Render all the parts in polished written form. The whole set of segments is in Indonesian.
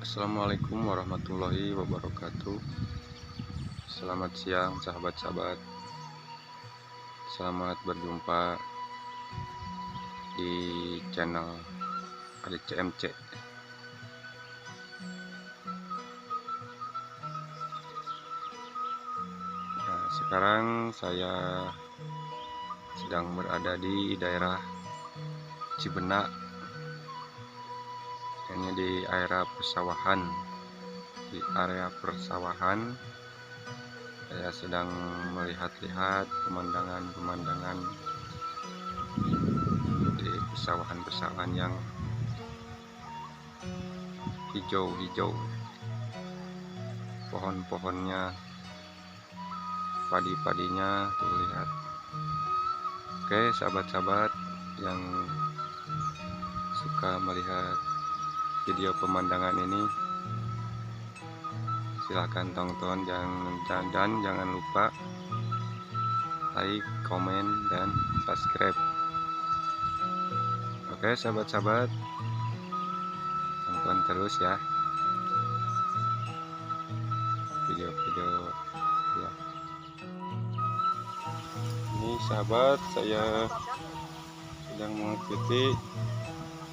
Assalamualaikum warahmatullahi wabarakatuh. Selamat siang sahabat-sahabat. Selamat berjumpa di channel Adik CMC. Nah, sekarang saya sedang berada di daerah Cibenak. Ini di area persawahan. Di area persawahan saya sedang melihat-lihat pemandangan-pemandangan di persawahan-persawahan yang hijau-hijau, pohon-pohonnya, padi-padinya tuh lihat. Oke sahabat-sahabat yang suka melihat video pemandangan ini, silahkan tonton, jangan lupa like, komen, dan subscribe. Oke sahabat-sahabat, tonton terus ya video-video ya. Ini sahabat, saya sedang mengikuti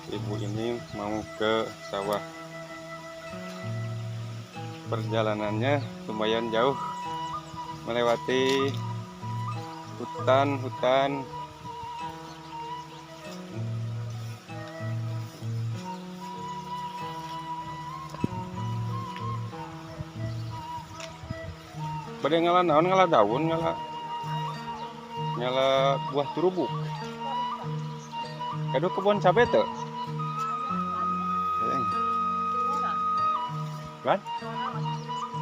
ibu ini mau ke sawah. Perjalanannya lumayan jauh, melewati hutan-hutan. Pada ngalah naon, ngalah daun, ngalah buah turubuk. Kado kebun cabe tuh. Kan?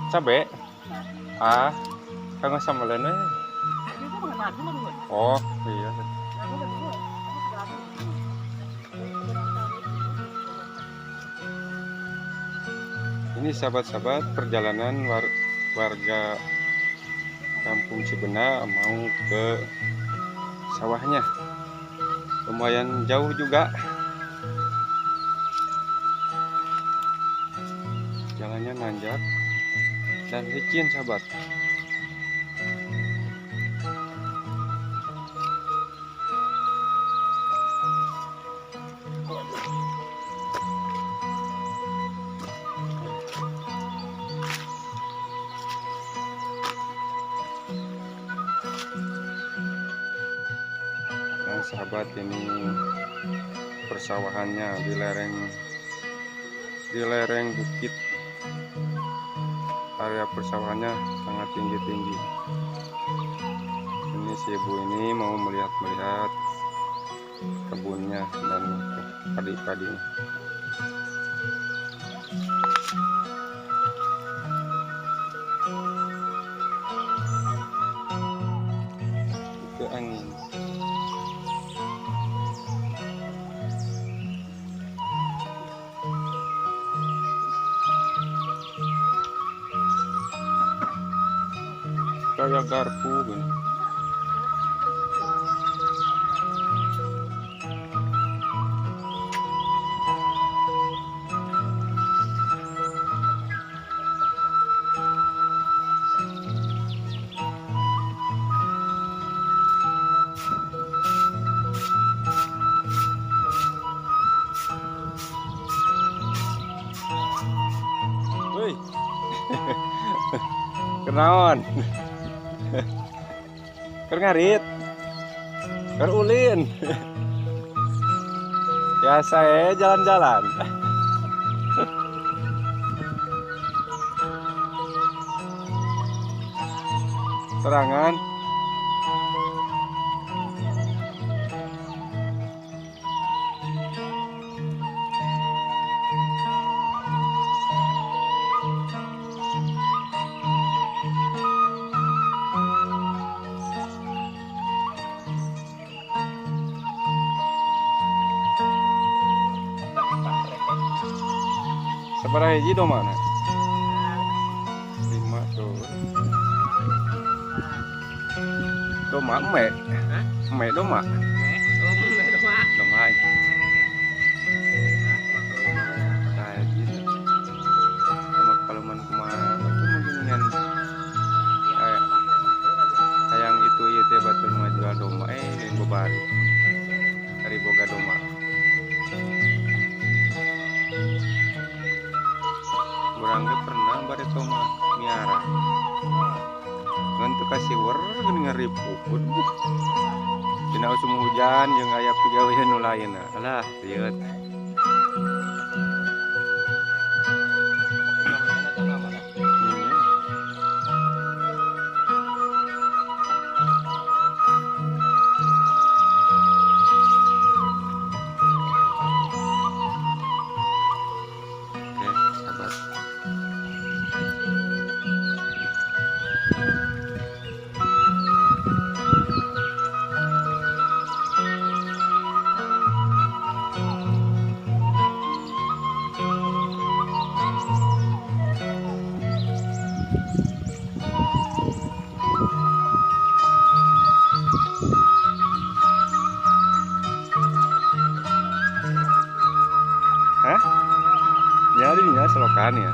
Cabe? Kang sambelena. Oh, iya. Ini sahabat-sahabat perjalanan warga Kampung Cibenak mau ke sawahnya. Lumayan jauh juga. Jalannya nanjak dan licin sahabat. Nah sahabat, ini persawahannya di lereng bukit. Area persawahannya sangat tinggi-tinggi. Ini si ibu ini mau melihat kebunnya dan padi-padinya. Itu angin. Kayak garpu kan. Woi. Kenaon? Keur ngarit, keur ulin. Biasa jalan-jalan. Serangan. Sabaraha hiji domana? 5 tuh. Doma eme. Eme doma. Doma. Ukut. Tina usum hujan jeung aya pigawean nu lainna. Alah, rieut. Oke, sahabat. Hah? Nyarinya selokan ya.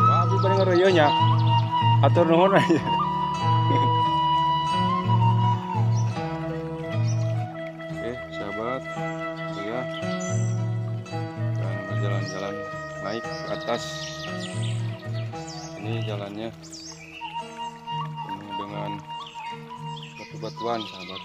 Wah, abdi bari ngareuyeun nya. Atur nuhun aja. Oke, sahabat, saya akan jalan-jalan naik ke atas. Ini jalannya penuh dengan batu-batuan, sahabat.